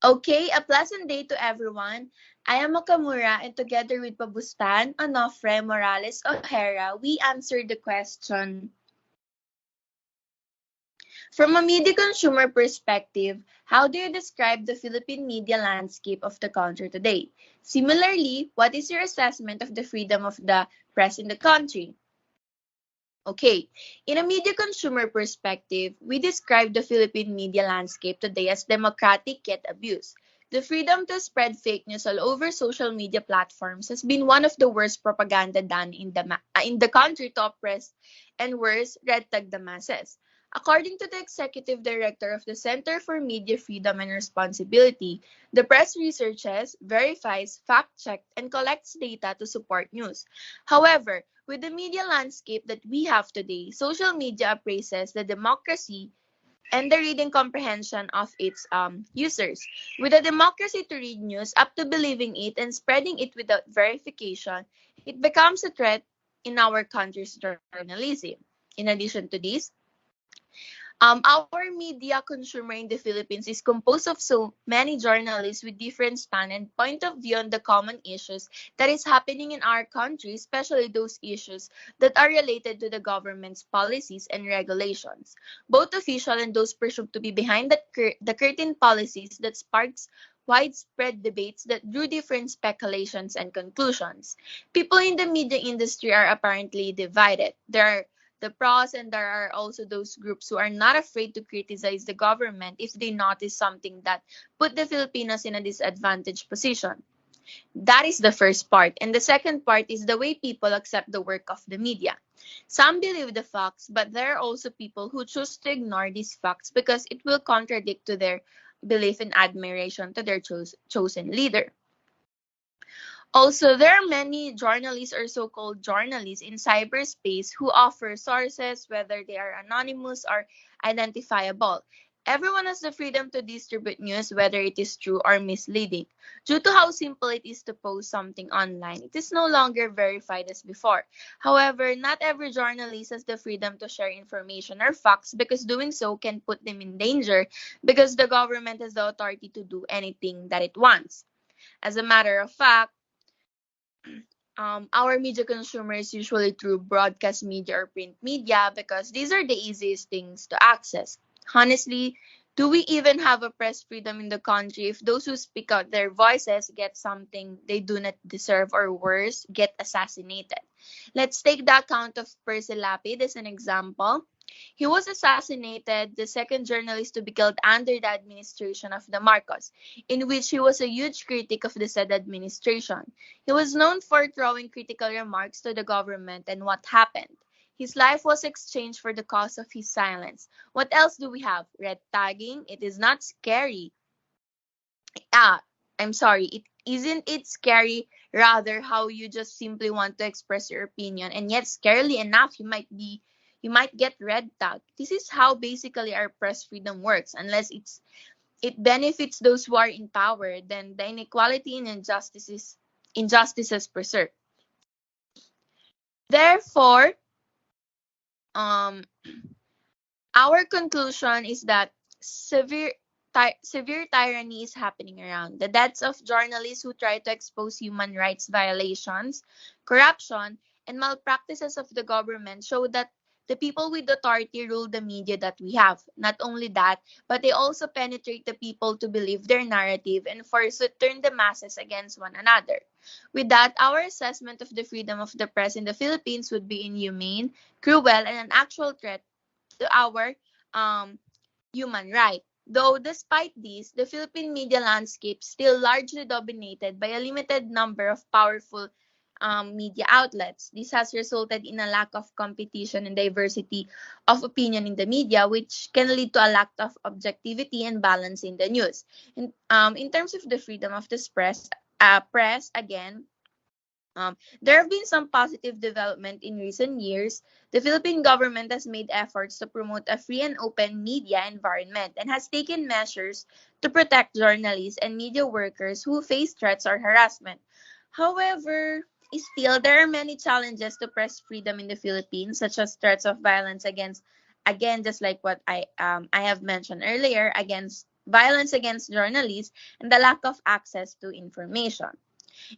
Okay, a pleasant day to everyone. I am Okamura and together with Pabustan, Onofre, Morales, Ojera, we answered the question. From a media consumer perspective, how do you describe the Philippine media landscape of the country today? Similarly, what is your assessment of the freedom of the press in the country? Okay, in a media consumer perspective, we describe the Philippine media landscape today as democratic yet abused. The freedom to spread fake news all over social media platforms has been one of the worst propaganda done in the country to oppress and worse, red tag the masses. According to the executive director of the Center for Media Freedom and Responsibility, the press researches, verifies, fact checks, and collects data to support news. However, with the media landscape that we have today, social media appraises the democracy and the reading comprehension of its users. With a democracy to read news up to believing it and spreading it without verification, it becomes a threat in our country's journalism. In addition to this, our media consumer in the Philippines is composed of so many journalists with different stand and point of view on the common issues that is happening in our country, especially those issues that are related to the government's policies and regulations, both official and those presumed to be behind the curtain policies that sparks widespread debates that drew different speculations and conclusions. People in the media industry are apparently divided. There are the pros, and there are also those groups who are not afraid to criticize the government if they notice something that put the Filipinos in a disadvantaged position. That is the first part. And the second part is the way people accept the work of the media. Some believe the facts, but there are also people who choose to ignore these facts because it will contradict to their belief and admiration to their chosen leader. Also, there are many journalists or so-called journalists in cyberspace who offer sources, whether they are anonymous or identifiable. Everyone has the freedom to distribute news, whether it is true or misleading. Due to how simple it is to post something online, it is no longer verified as before. However, not every journalist has the freedom to share information or facts because doing so can put them in danger because the government has the authority to do anything that it wants. As a matter of fact, our media consumers usually through broadcast media or print media because these are the easiest things to access. Honestly, do we even have a press freedom in the country if those who speak out their voices get something they do not deserve or worse, get assassinated? Let's take the account of Percy Lapid as an example. He was assassinated, the second journalist to be killed under the administration of the Marcos, in which he was a huge critic of the said administration. He was known for throwing critical remarks to the government and what happened. His life was exchanged for the cause of his silence. What else do we have? Red tagging. It is not scary. Ah, I'm sorry. It isn't it scary rather how you just simply want to express your opinion and yet scarily enough you might get red tagged. This is how basically our press freedom works. Unless it benefits those who are in power, then the inequality and injustices preserved. Therefore, um our conclusion is that severe tyranny is happening around. The deaths of journalists who try to expose human rights violations, corruption, and malpractices of the government show that the people with authority rule the media that we have. Not only that, but they also penetrate the people to believe their narrative and force to turn the masses against one another. With that, our assessment of the freedom of the press in the Philippines would be inhumane, cruel, and an actual threat to our um, human right. Though despite this, the Philippine media landscape still largely dominated by a limited number of powerful media outlets. This has resulted in a lack of competition and diversity of opinion in the media, which can lead to a lack of objectivity and balance in the news. In terms of the freedom of the press again, there have been some positive development in recent years. The Philippine government has made efforts to promote a free and open media environment and has taken measures to protect journalists and media workers who face threats or harassment. However, still there are many challenges to press freedom in the Philippines, such as threats of violence against, again, just like what I have mentioned earlier, against violence against journalists, and the lack of access to information.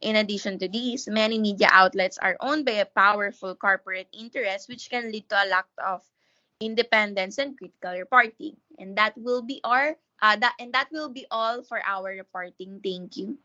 In addition to these, many media outlets are owned by a powerful corporate interest, which can lead to a lack of independence and critical reporting. And that will be all for our reporting. Thank you.